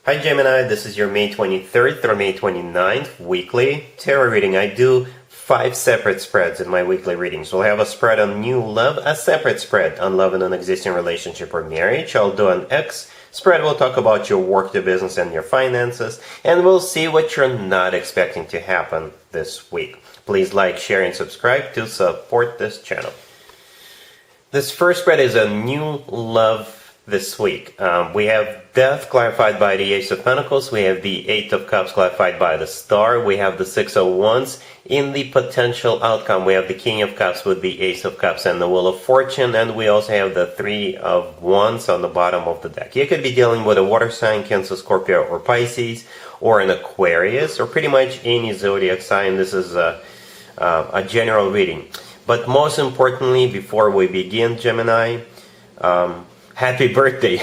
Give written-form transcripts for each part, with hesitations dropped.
Hi Gemini, this is your May 23rd through May 29th weekly tarot reading. I do 5 separate spreads in my weekly readings. We'll have a spread on new love, a separate spread on love in an existing relationship or marriage. I'll do an X spread. We'll talk about your work, the business, and your finances. And we'll see what you're not expecting to happen this week. Please like, share, and subscribe to support this channel. This first spread is a new love this week. We have Death clarified by the Ace of Pentacles. We have the Eight of Cups clarified by the Star. We have the Six of Wands. In the potential outcome, we have the King of Cups with the Ace of Cups and the Wheel of Fortune. And we also have the Three of Wands on the bottom of the deck. You could be dealing with a water sign, Cancer, Scorpio, or Pisces, or an Aquarius, or pretty much any zodiac sign. This is a general reading. But most importantly, before we begin, Gemini, happy birthday,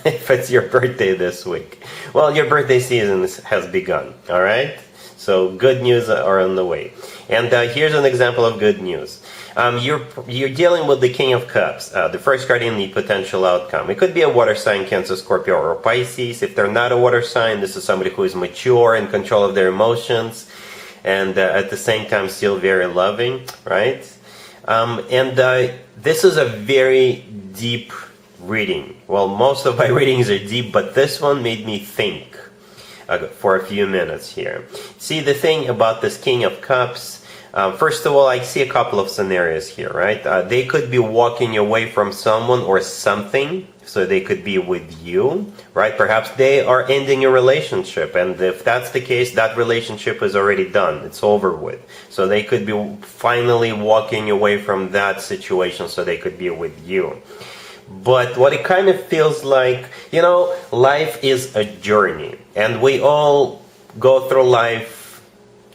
if it's your birthday this week. Well, your birthday season has begun, all right? So good news are on the way. And here's an example of good news. You're dealing with the King of Cups, the first card in the potential outcome. It could be a water sign, Cancer, Scorpio, or Pisces. If they're not a water sign, this is somebody who is mature, in control of their emotions, and at the same time still very loving, right? This is a very deep reading. Well, most of my readings are deep, but this one made me think for a few minutes here. See, the thing about this King of Cups, first of all, I see a couple of scenarios here, right? They could be walking away from someone or something, so they could be with you, right? Perhaps they are ending a relationship, and if that's the case, that relationship is already done. It's over with. So they could be finally walking away from that situation, so they could be with you. But what it kind of feels like, you know, life is a journey, and we all go through life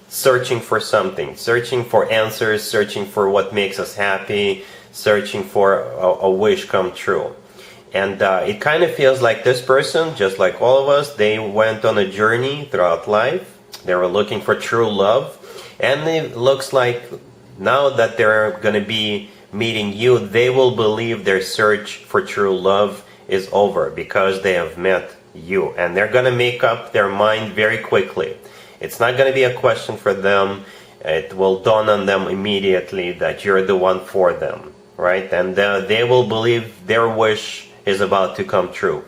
searching for something, searching for answers, searching for what makes us happy, searching for a wish come true. And it kind of feels like this person, just like all of us, they went on a journey throughout life. They were looking for true love, and it looks like now that they're going to be meeting you, they will believe their search for true love is over because they have met you, and they're going to make up their mind very quickly. It's not going to be a question for them. It will dawn on them immediately that you're the one for them, right? And they will believe their wish is about to come true.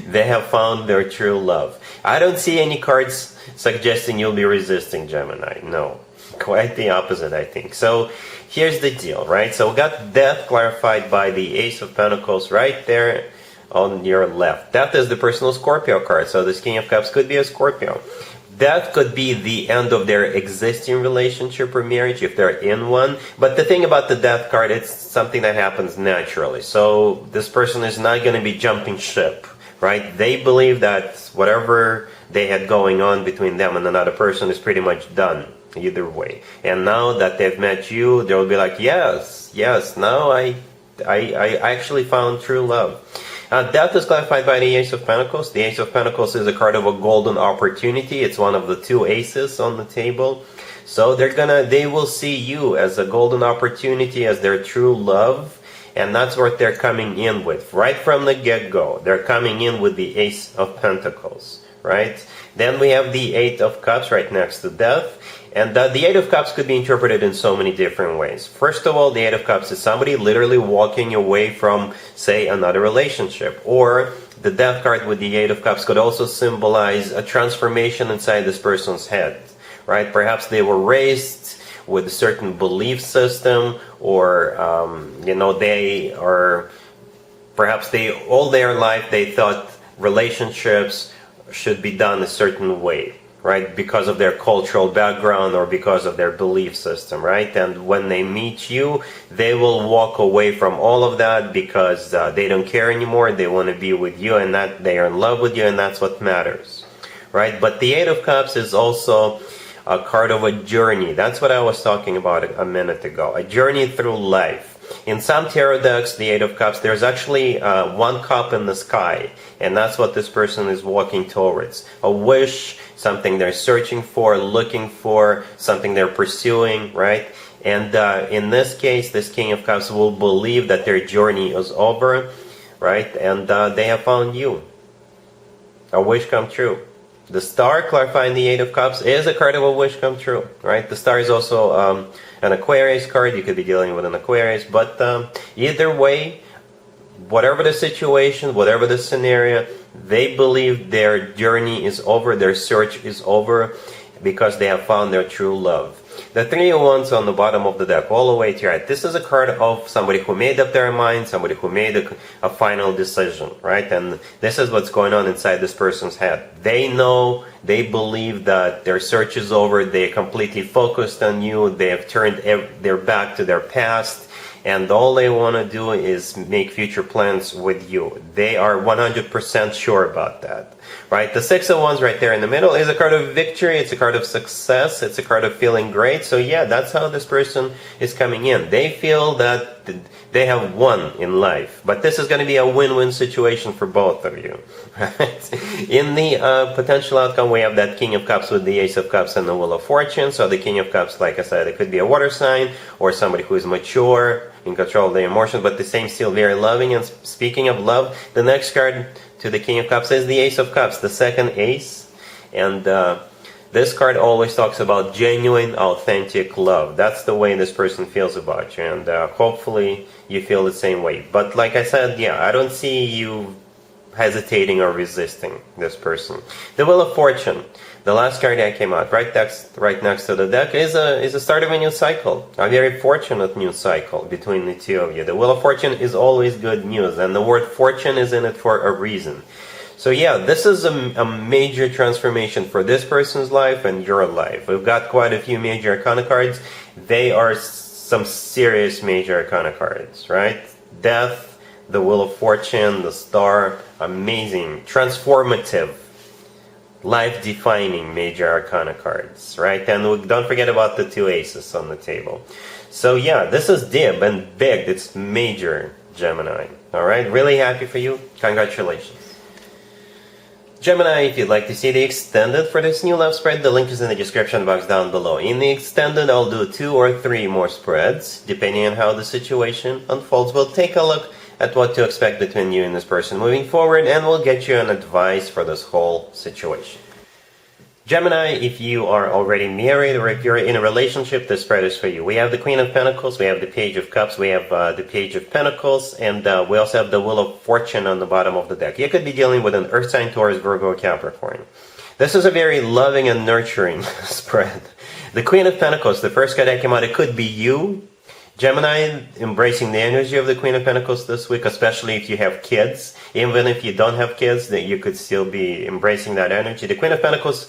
They have found their true love. I don't see any cards suggesting you'll be resisting, Gemini. No, quite the opposite, I think. So here's the deal, right? So we got Death clarified by the Ace of Pentacles right there on your left. Death is the personal Scorpio card, so this King of Cups could be a Scorpio. Death could be the end of their existing relationship or marriage if they're in one. But the thing about the Death card, it's something that happens naturally. So this person is not going to be jumping ship, right? They believe that whatever they had going on between them and another person is pretty much done either way. And now that they've met you, they'll be like, yes, now I actually found true love. Death is clarified by the Ace of Pentacles. The Ace of Pentacles is a card of a golden opportunity. It's one of the 2 aces on the table. So they will see you as a golden opportunity, as their true love. And that's what they're coming in with. Right from the get-go, they're coming in with the Ace of Pentacles, right? Then we have the Eight of Cups right next to Death. And the Eight of Cups could be interpreted in so many different ways. First of all, the Eight of Cups is somebody literally walking away from, say, another relationship. Or the Death card with the Eight of Cups could also symbolize a transformation inside this person's head, right? Perhaps they were raised with a certain belief system, or, perhaps all their life they thought relationships should be done a certain way, right? Because of their cultural background or because of their belief system, right? And when they meet you, they will walk away from all of that because they don't care anymore. They want to be with you, and that they are in love with you, and that's what matters, right? But the Eight of Cups is also a card of a journey. That's what I was talking about a minute ago. A journey through life. In some tarot decks, the Eight of Cups, there's actually one cup in the sky, and that's what this person is walking towards. A wish, something they're searching for, looking for, something they're pursuing, right? And in this case, this King of Cups will believe that their journey is over, right? And they have found you. a wish come true. The star, clarifying the Eight of Cups, is a card of a wish come true, right? The star is also an Aquarius card. You could be dealing with an Aquarius, but either way, whatever the situation, whatever the scenario, they believe their journey is over, their search is over, because they have found their true love. The Three of Wands on the bottom of the deck, all the way to your right. This is a card of somebody who made up their mind, somebody who made a final decision, right? And this is what's going on inside this person's head. They know, they believe that their search is over, they're completely focused on you, they have turned their back to their past, and all they want to do is make future plans with you. They are 100% sure about that, right? The Six of Wands right there in the middle is a card of victory. It's a card of success. It's a card of feeling great. So yeah, that's how this person is coming in. They feel that they have won in life. But this is going to be a win-win situation for both of you, right? In the potential outcome, we have that King of Cups with the Ace of Cups and the Wheel of Fortune. So the King of Cups, like I said, it could be a water sign or somebody who is mature, in control of their emotions, but the same still very loving. And speaking of love, the next card to the King of Cups is the Ace of Cups, the second ace. And this card always talks about genuine, authentic love. That's the way this person feels about you, and hopefully you feel the same way. But like I said, yeah, I don't see you hesitating or resisting this person. The Wheel of Fortune, the last card that came out right next to the deck, is a start of a new cycle, a very fortunate new cycle between the two of you. The Wheel of Fortune is always good news, and the word fortune is in it for a reason. So yeah, this is a major transformation for this person's life and your life. We've got quite a few major arcana cards. They are some serious major arcana cards, right? Death, the Wheel of Fortune, the Star, amazing, transformative, life-defining major arcana cards, right? And don't forget about the two aces on the table. So yeah, this is deep and big. It's major, Gemini. All right, really happy for you. Congratulations. Gemini, if you'd like to see the extended for this new love spread, the link is in the description box down below. In the extended, I'll do 2 or 3 more spreads, depending on how the situation unfolds. We'll take a look at what to expect between you and this person moving forward, and we'll get you an advice for this whole situation. Gemini, if you are already married or if you're in a relationship, this spread is for you. We have the Queen of Pentacles, we have the Page of Cups, we have the Page of Pentacles, and we also have the Wheel of Fortune on the bottom of the deck. You could be dealing with an Earth sign, Taurus, Virgo, Capricorn. This is a very loving and nurturing spread. The Queen of Pentacles, the first card that came out, it could be you, Gemini, embracing the energy of the Queen of Pentacles this week, especially if you have kids. Even if you don't have kids, that you could still be embracing that energy. The Queen of Pentacles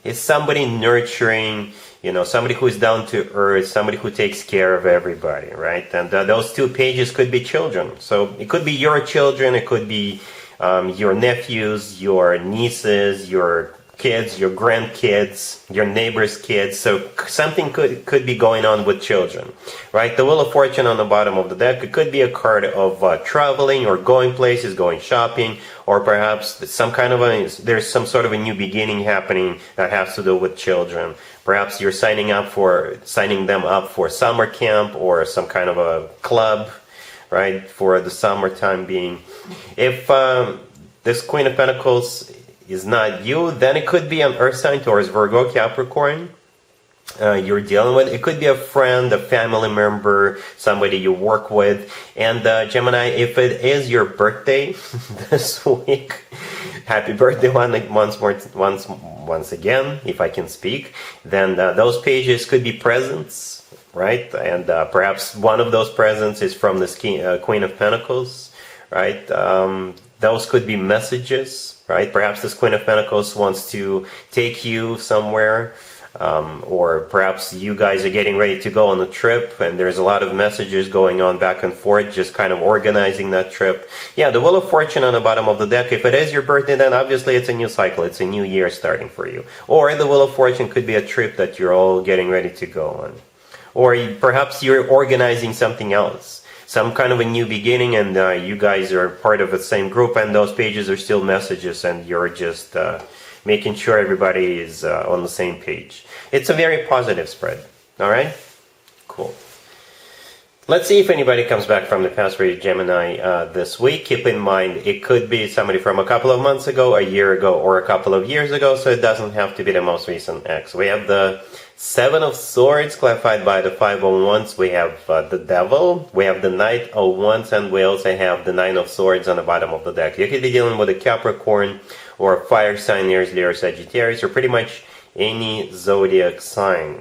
is somebody nurturing, you know, somebody who is down to earth, somebody who takes care of everybody, right? And those two pages could be children. So it could be your children, it could be your nephews, your nieces, your kids, your grandkids, your neighbor's kids. So something could be going on with children, right? The Wheel of Fortune on the bottom of the deck, it could be a card of traveling or going places, going shopping, or perhaps some kind of there's some sort of a new beginning happening that has to do with children. Perhaps you're signing them up for summer camp or some kind of a club, right, for the summertime being. If this Queen of Pentacles is not you, then it could be an Earth sign, Taurus, Virgo, Capricorn you're dealing with. It could be a friend, a family member, somebody you work with. And Gemini, if it is your birthday this week, happy birthday once again, if I can speak. Then those pages could be presents, right? And perhaps one of those presents is from this Queen of Pentacles, right? Those could be messages, right? Perhaps this Queen of Pentacles wants to take you somewhere, or perhaps you guys are getting ready to go on a trip and there's a lot of messages going on back and forth, just kind of organizing that trip. Yeah, the Wheel of Fortune on the bottom of the deck. If it is your birthday, then obviously it's a new cycle. It's a new year starting for you. Or the Wheel of Fortune could be a trip that you're all getting ready to go on. Or perhaps you're organizing something else, some kind of a new beginning, and you guys are part of the same group, and those pages are still messages, and you're just making sure everybody is on the same page. It's a very positive spread. All right? Cool. Let's see if anybody comes back from the past for you, Gemini, this week. Keep in mind, it could be somebody from a couple of months ago, a year ago, or a couple of years ago, so it doesn't have to be the most recent ex. We have the Seven of Swords, clarified by the Five of Wands. We have the Devil. We have the Knight of Wands, and we also have the Nine of Swords on the bottom of the deck. You could be dealing with a Capricorn, or a fire sign, Aries, Leo, Sagittarius, or pretty much any zodiac sign.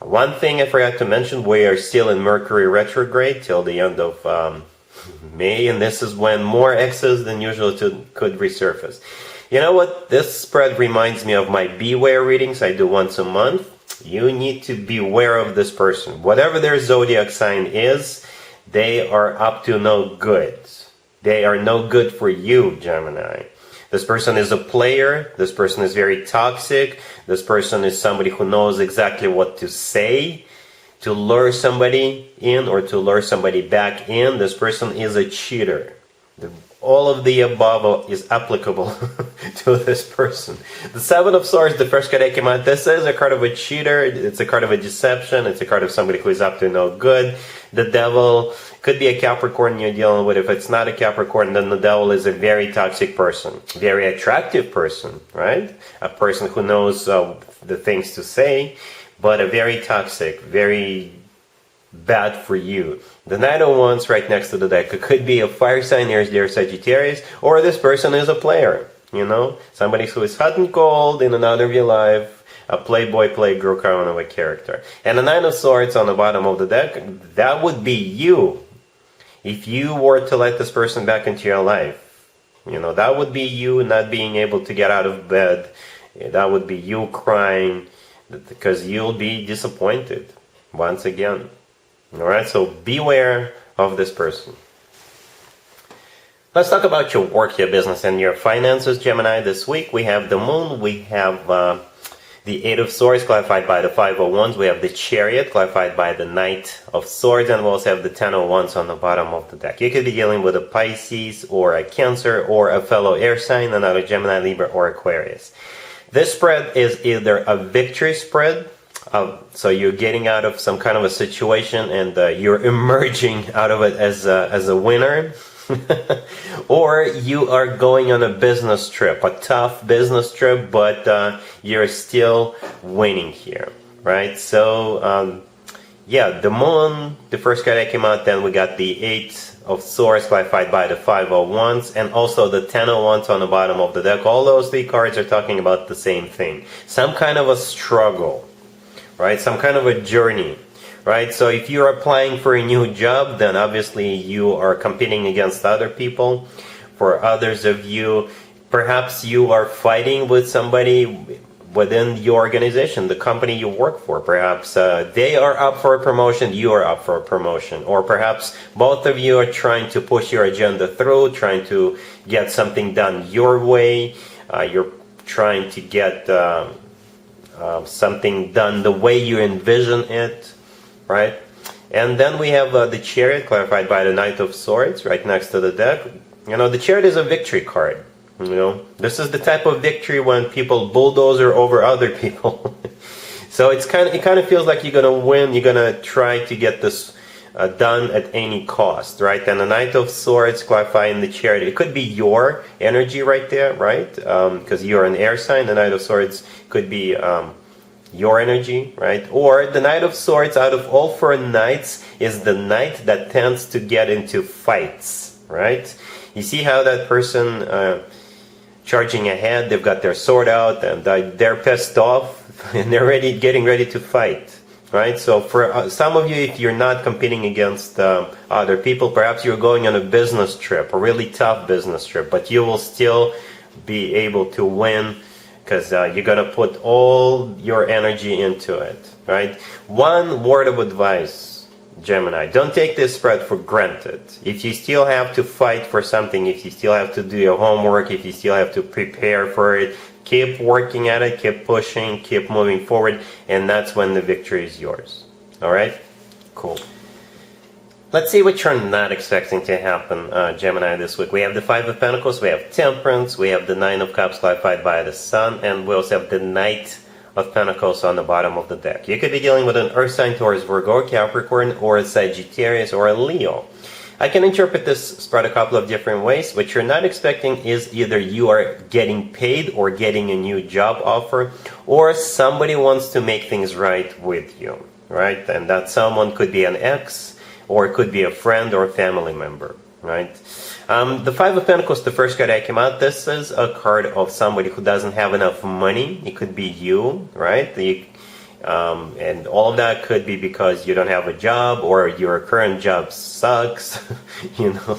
One thing I forgot to mention, we are still in Mercury retrograde till the end of May, and this is when more exes than usual could resurface. You know what? This spread reminds me of my Beware readings I do once a month. You need to beware of this person. Whatever their zodiac sign is, they are up to no good. They are no good for you, Gemini. This person is a player. This person is very toxic. This person is somebody who knows exactly what to say to lure somebody in or to lure somebody back in. This person is a cheater. All of the above is applicable to this person. The Seven of Swords, the first card that came out, this is a card of a cheater. It's a card of a deception. It's a card of somebody who is up to no good. The Devil could be a Capricorn you're dealing with. If it's not a Capricorn, then the Devil is a very toxic person. Very attractive person, right? A person who knows the things to say, but a very toxic, very bad for you. The Knight of Wands right next to the deck. It could be a fire sign, Aries, Leo, Sagittarius, or this person is a player, you know? Somebody who is hot and cold in and out of your life, a playboy, playgirl kind of a character. And the Nine of Swords on the bottom of the deck, that would be you. If you were to let this person back into your life, you know, that would be you not being able to get out of bed. That would be you crying because you'll be disappointed once again. Alright, so beware of this person. Let's talk about your work, your business, and your finances, Gemini. This week we have the Moon, we have the Eight of Swords, clarified by the Five of Wands, we have the Chariot, clarified by the Knight of Swords, and we also have the Ten of Wands on the bottom of the deck. You could be dealing with a Pisces, or a Cancer, or a fellow air sign, another Gemini, Libra, or Aquarius. This spread is either a victory spread, so you're getting out of some kind of a situation and you're emerging out of it as a winner, or you are going on a business trip, a tough business trip, but you're still winning here, right? So yeah, the Moon, the first card that came out, then we got the Eight of Swords, clarified by the Five of Wands, and also the Ten of Wands on the bottom of the deck. All those three cards are talking about the same thing, some kind of a struggle, right? Some kind of a journey, right? So if you're applying for a new job, then obviously you are competing against other people. For others of you, perhaps you are fighting with somebody within your organization, the company you work for. Perhaps they are up for a promotion, you are up for a promotion. Or perhaps both of you are trying to push your agenda through, trying to get something done your way. You're trying to get something done the way you envision it, right? And then we have the Chariot, clarified by the Knight of Swords, right next to the deck. You know, the Chariot is a victory card. You know, this is the type of victory when people bulldozer over other people. So it kind of feels like you're gonna win. You're gonna try to get this done at any cost, right? And the Knight of Swords, clarifying the Chariot, it could be your energy right there, right? Because you're an air sign. The Knight of Swords could be your energy, right? Or the Knight of Swords, out of all four knights, is the knight that tends to get into fights, right? You see how that person charging ahead, they've got their sword out and they're pissed off and they're getting ready to fight, right? So for some of you, if you're not competing against other people, perhaps you're going on a business trip, a really tough business trip, but you will still be able to win because you're going to put all your energy into it, right? One word of advice, Gemini, don't take this spread for granted. If you still have to fight for something, if you still have to do your homework, if you still have to prepare for it, keep working at it, keep pushing, keep moving forward, and that's when the victory is yours. All right? Cool. Let's see what you're not expecting to happen, Gemini, this week. We have the Five of Pentacles, we have Temperance, we have the Nine of Cups, clarified by the Sun, and we also have the Knight of Pentacles on the bottom of the deck. You could be dealing with an Earth sign, Taurus, Virgo, Capricorn, or a Sagittarius, or a Leo. I can interpret this spread a couple of different ways. What you're not expecting is either you are getting paid or getting a new job offer, or somebody wants to make things right with you, right? And that someone could be an ex, or it could be a friend or a family member, right? The Five of Pentacles, the first card that came out, this is a card of somebody who doesn't have enough money. It could be you, right? And all of that could be because you don't have a job, or your current job sucks, you know.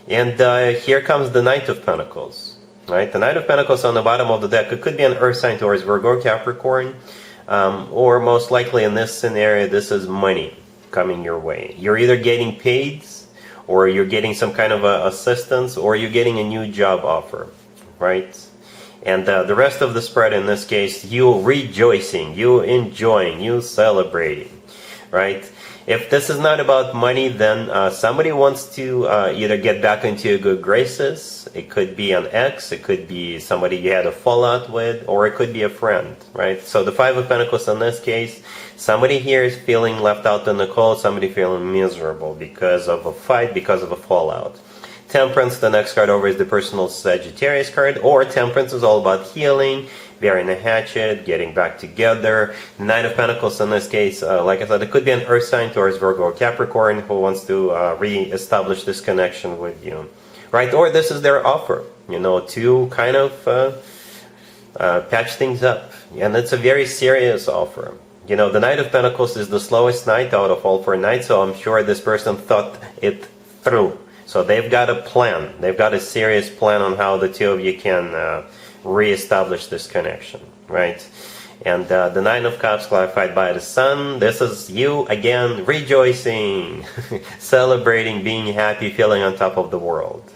Here comes the Knight of Pentacles, right? The Knight of Pentacles on the bottom of the deck. It could be an Earth sign, Taurus, Virgo, Capricorn, or most likely in this scenario, this is money coming your way. You're either getting paid, or you're getting some kind of assistance, or you're getting a new job offer, right? And the rest of the spread in this case, you rejoicing, you enjoying, you celebrating, right? If this is not about money, then somebody wants to either get back into your good graces. It could be an ex, it could be somebody you had a fallout with, or it could be a friend, right? So the Five of Pentacles in this case, somebody here is feeling left out in the cold, somebody feeling miserable because of a fight, because of a fallout. Temperance, the next card over, is the personal Sagittarius card, or Temperance is all about healing, bearing a hatchet, getting back together. Knight of Pentacles in this case, like I said, it could be an Earth sign, Taurus, Virgo, or Capricorn who wants to re-establish this connection with you, right? Or this is their offer, you know, to kind of patch things up. And it's a very serious offer. You know, the Knight of Pentacles is the slowest knight out of all 4 knights, so I'm sure this person thought it through. So they've got a plan. They've got a serious plan on how the two of you can re-establish this connection, right? And the Nine of Cups clarified by the Sun. This is you, again, rejoicing, celebrating, being happy, feeling on top of the world,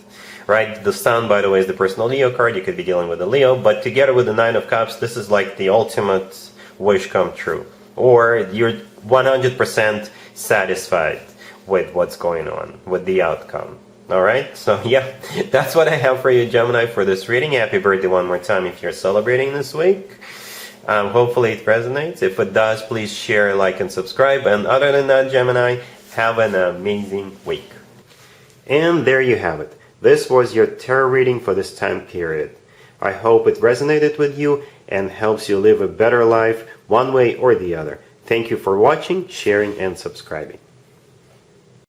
right? The Sun, by the way, is the personal Leo card. You could be dealing with a Leo, but together with the Nine of Cups, this is like the ultimate wish come true. Or you're 100% satisfied with what's going on, with the outcome. Alright, so yeah, that's what I have for you, Gemini, for this reading. Happy birthday one more time if you're celebrating this week. Hopefully it resonates. If it does, please share, like, and subscribe. And other than that, Gemini, have an amazing week. And there you have it. This was your tarot reading for this time period. I hope it resonated with you and helps you live a better life one way or the other. Thank you for watching, sharing, and subscribing.